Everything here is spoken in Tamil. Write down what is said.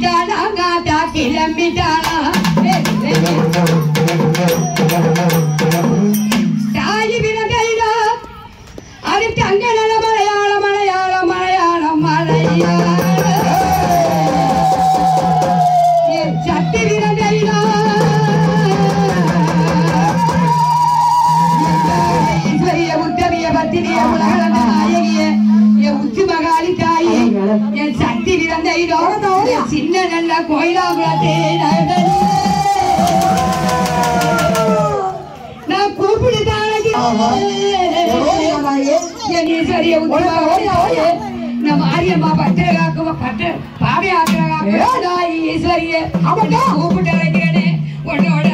காலாங்காத்தா கிளம்பிட்டானா தாய் வினதையிலோ அதுக்கு அங்க நல்ல மலையாளம் மலையாளம் மலையாளம் மலையாளம் சக்தி வினதையிலோ ஈஸ்வரிய உத்தமிய பத்தினிய உலகளந்த நாயகிய என் உச்சி மகாலி தாயே என் சக்தி வினதையிலோ சின்ன நல்ல கோயிலாகுலத்தே நான் கூப்பிடுதான ஈஸ்வரிய உத்தமிய நம்ம ஆரியம்மா பத்திரகாக்குவ பட்டு பாவை ஆத்திரகாக்குவ ஈஸ்வரிய கூப்பிட்டு அழைக்கிறேனே உன்னோட